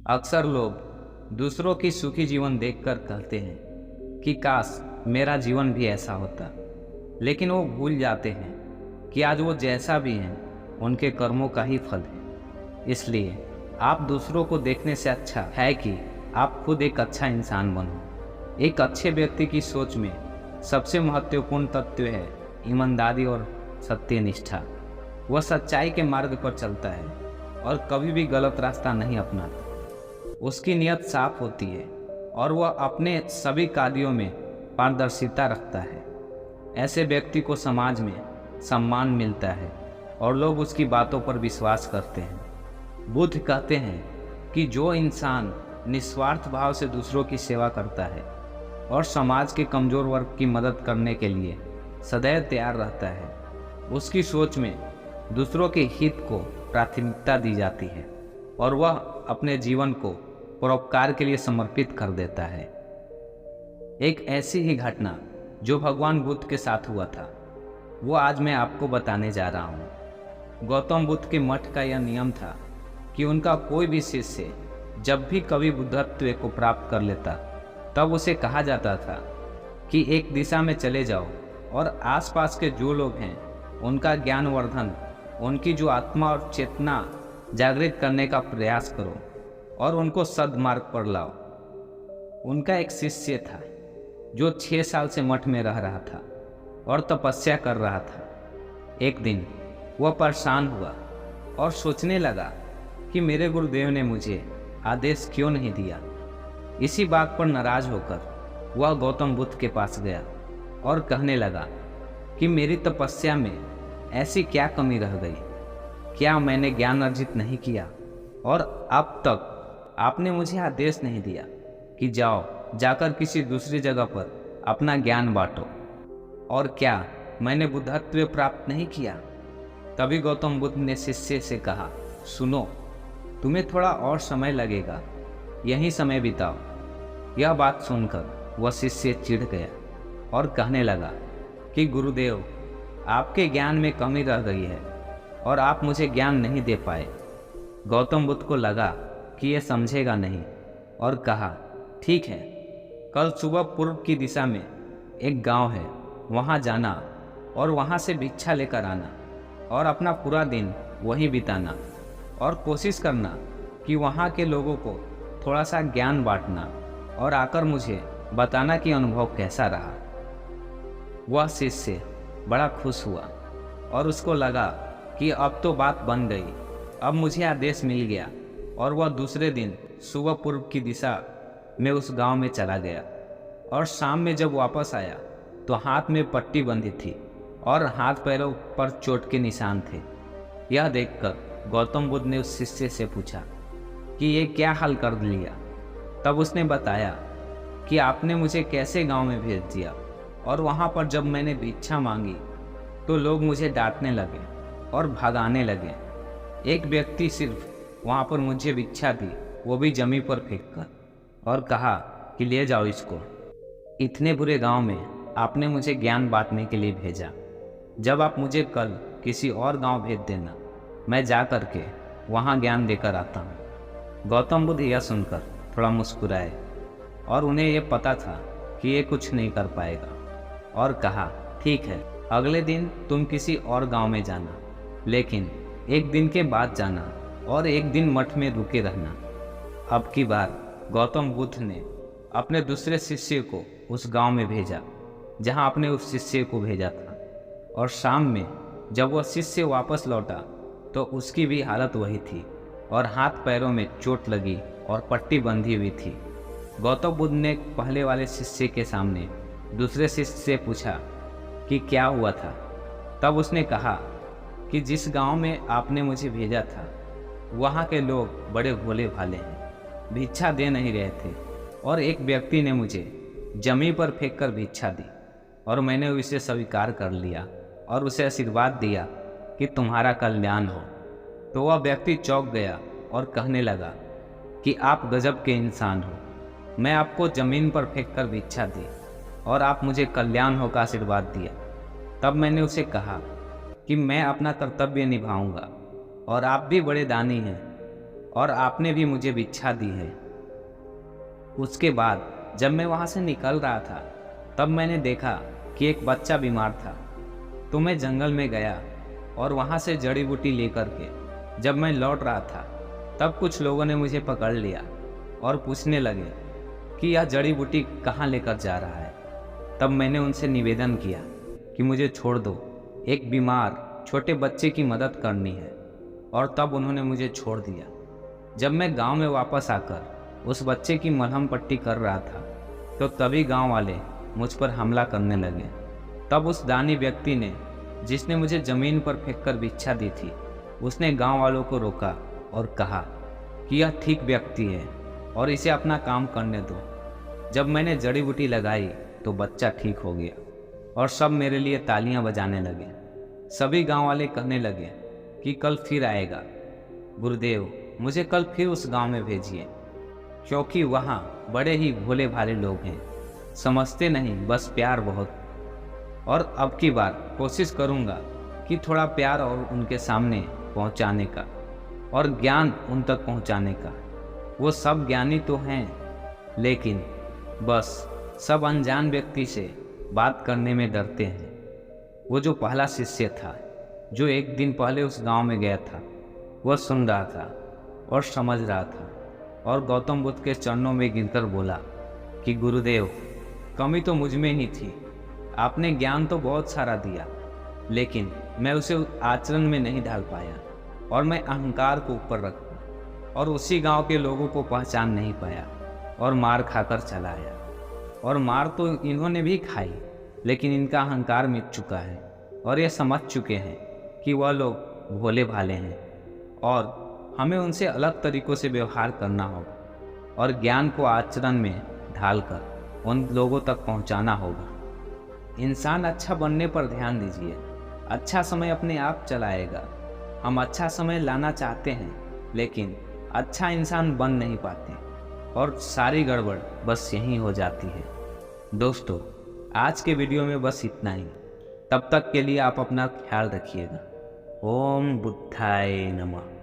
अक्सर लोग दूसरों की सुखी जीवन देखकर कहते हैं कि काश मेरा जीवन भी ऐसा होता, लेकिन वो भूल जाते हैं कि आज वो जैसा भी हैं उनके कर्मों का ही फल है। इसलिए आप दूसरों को देखने से अच्छा है कि आप खुद एक अच्छा इंसान बनो। एक अच्छे व्यक्ति की सोच में सबसे महत्वपूर्ण तत्व है ईमानदारी और सत्यनिष्ठा। वह सच्चाई के मार्ग पर चलता है और कभी भी गलत रास्ता नहीं अपनाता। उसकी नीयत साफ होती है और वह अपने सभी कार्यों में पारदर्शिता रखता है। ऐसे व्यक्ति को समाज में सम्मान मिलता है और लोग उसकी बातों पर विश्वास करते हैं। बुद्ध कहते हैं कि जो इंसान निस्वार्थ भाव से दूसरों की सेवा करता है और समाज के कमज़ोर वर्ग की मदद करने के लिए सदैव तैयार रहता है, उसकी सोच में दूसरों के हित को प्राथमिकता दी जाती है और वह अपने जीवन को परोपकार के लिए समर्पित कर देता है। एक ऐसी ही घटना जो भगवान बुद्ध के साथ हुआ था, वो आज मैं आपको बताने जा रहा हूँ। गौतम बुद्ध के मठ का यह नियम था कि उनका कोई भी शिष्य जब भी कभी बुद्धत्व को प्राप्त कर लेता, तब उसे कहा जाता था कि एक दिशा में चले जाओ और आसपास के जो लोग हैं उनका ज्ञानवर्धन, उनकी जो आत्मा और चेतना जागृत करने का प्रयास करो और उनको सद्मार्ग पर लाओ। उनका एक शिष्य था जो 6 साल से मठ में रह रहा था और तपस्या कर रहा था। एक दिन वह परेशान हुआ और सोचने लगा कि मेरे गुरुदेव ने मुझे आदेश क्यों नहीं दिया। इसी बात पर नाराज होकर वह गौतम बुद्ध के पास गया और कहने लगा कि मेरी तपस्या में ऐसी क्या कमी रह गई, क्या मैंने ज्ञान अर्जित नहीं किया और अब तक आपने मुझे आदेश नहीं दिया कि जाओ जाकर किसी दूसरी जगह पर अपना ज्ञान बांटो, और क्या मैंने बुद्धत्व प्राप्त नहीं किया। तभी गौतम बुद्ध ने शिष्य से कहा, सुनो, तुम्हें थोड़ा और समय लगेगा, यही समय बिताओ। यह बात सुनकर वह शिष्य चिढ़ गया और कहने लगा कि गुरुदेव, आपके ज्ञान में कमी रह गई है और आप मुझे ज्ञान नहीं दे पाए। गौतम बुद्ध को लगा कि यह समझेगा नहीं और कहा, ठीक है, कल सुबह पूर्व की दिशा में एक गांव है, वहां जाना और वहां से भिक्षा लेकर आना और अपना पूरा दिन वहीं बिताना और कोशिश करना कि वहां के लोगों को थोड़ा सा ज्ञान बांटना और आकर मुझे बताना कि अनुभव कैसा रहा। वह शिष्य बड़ा खुश हुआ और उसको लगा कि अब तो बात बन गई, अब मुझे आदेश मिल गया, और वह दूसरे दिन सुबह पूर्व की दिशा में उस गांव में चला गया। और शाम में जब वापस आया तो हाथ में पट्टी बंधी थी और हाथ पैरों पर चोट के निशान थे। यह देखकर गौतम बुद्ध ने उस शिष्य से पूछा कि ये क्या हाल कर लिया। तब उसने बताया कि आपने मुझे कैसे गांव में भेज दिया और वहां पर जब मैंने भिक्षा मांगी तो लोग मुझे डांटने लगे और भगाने लगे। एक व्यक्ति सिर्फ वहां पर मुझे भिक्षा दी, वो भी जमीन पर फेंककर, और कहा कि ले जाओ इसको। इतने बुरे गांव में आपने मुझे ज्ञान बांटने के लिए भेजा। जब आप मुझे कल किसी और गांव भेज देना, मैं जा कर के वहाँ ज्ञान देकर आता हूँ। गौतम बुद्ध यह सुनकर थोड़ा मुस्कुराए और उन्हें यह पता था कि ये कुछ नहीं कर पाएगा, और कहा, ठीक है, अगले दिन तुम किसी और गांव में जाना, लेकिन एक दिन के बाद जाना और एक दिन मठ में रुके रहना। अब की बार गौतम बुद्ध ने अपने दूसरे शिष्य को उस गांव में भेजा जहां आपने उस शिष्य को भेजा था, और शाम में जब वह शिष्य वापस लौटा तो उसकी भी हालत वही थी और हाथ पैरों में चोट लगी और पट्टी बंधी हुई थी। गौतम बुद्ध ने पहले वाले शिष्य के सामने दूसरे शिष्य से पूछा कि क्या हुआ था। तब उसने कहा कि जिस गांव में आपने मुझे भेजा था वहाँ के लोग बड़े भोले भाले हैं, भिक्षा दे नहीं रहे थे, और एक व्यक्ति ने मुझे जमीन पर फेंककर भिक्षा दी और मैंने उसे स्वीकार कर लिया और उसे आशीर्वाद दिया कि तुम्हारा कल्याण हो। तो वह व्यक्ति चौंक गया और कहने लगा कि आप गजब के इंसान हो, मैं आपको जमीन पर फेंककर भिक्षा दी और आप मुझे कल्याण हो का आशीर्वाद दिया। तब मैंने उसे कहा कि मैं अपना कर्तव्य निभाऊंगा और आप भी बड़े दानी हैं और आपने भी मुझे भिक्षा दी है। उसके बाद जब मैं वहाँ से निकल रहा था तब मैंने देखा कि एक बच्चा बीमार था, तो मैं जंगल में गया और वहाँ से जड़ी बूटी लेकर के जब मैं लौट रहा था तब कुछ लोगों ने मुझे पकड़ लिया और पूछने लगे कि यह जड़ी बूटी कहाँ लेकर जा रहा है। तब मैंने उनसे निवेदन किया कि मुझे छोड़ दो, एक बीमार छोटे बच्चे की मदद करनी है, और तब उन्होंने मुझे छोड़ दिया। जब मैं गांव में वापस आकर उस बच्चे की मलहम पट्टी कर रहा था तो तभी गांव वाले मुझ पर हमला करने लगे। तब उस दानी व्यक्ति ने, जिसने मुझे ज़मीन पर फेंककर भिक्षा दी थी, उसने गांव वालों को रोका और कहा कि यह ठीक व्यक्ति है और इसे अपना काम करने दो। जब मैंने जड़ी बूटी लगाई तो बच्चा ठीक हो गया और सब मेरे लिए तालियां बजाने लगे। सभी गांव वाले कहने लगे कि कल फिर आएगा। गुरुदेव, मुझे कल फिर उस गांव में भेजिए, क्योंकि वहाँ बड़े ही भोले भाले लोग हैं, समझते नहीं, बस प्यार बहुत। और अब की बार कोशिश करूँगा कि थोड़ा प्यार और उनके सामने पहुँचाने का और ज्ञान उन तक पहुँचाने का। वो सब ज्ञानी तो हैं, लेकिन बस सब अनजान व्यक्ति से बात करने में डरते हैं। वो जो पहला शिष्य था, जो एक दिन पहले उस गांव में गया था, वह सुन रहा था और समझ रहा था और गौतम बुद्ध के चरणों में गिरकर बोला कि गुरुदेव, कमी तो मुझ में ही थी। आपने ज्ञान तो बहुत सारा दिया, लेकिन मैं उसे आचरण में नहीं ढाल पाया और मैं अहंकार को ऊपर रखा और उसी गांव के लोगों को पहचान नहीं पाया और मार खाकर चला आया। और मार तो इन्होंने भी खाई, लेकिन इनका अहंकार मिट चुका है और ये समझ चुके हैं कि वह लोग भोले भाले हैं और हमें उनसे अलग तरीक़ों से व्यवहार करना होगा और ज्ञान को आचरण में ढालकर उन लोगों तक पहुंचाना होगा। इंसान अच्छा बनने पर ध्यान दीजिए, अच्छा समय अपने आप चलाएगा। हम अच्छा समय लाना चाहते हैं, लेकिन अच्छा इंसान बन नहीं पाते और सारी गड़बड़ बस यहीं हो जाती है। दोस्तों, आज के वीडियो में बस इतना ही। तब तक के लिए आप अपना ख्याल रखिएगा। ओम बुद्धाय नमः।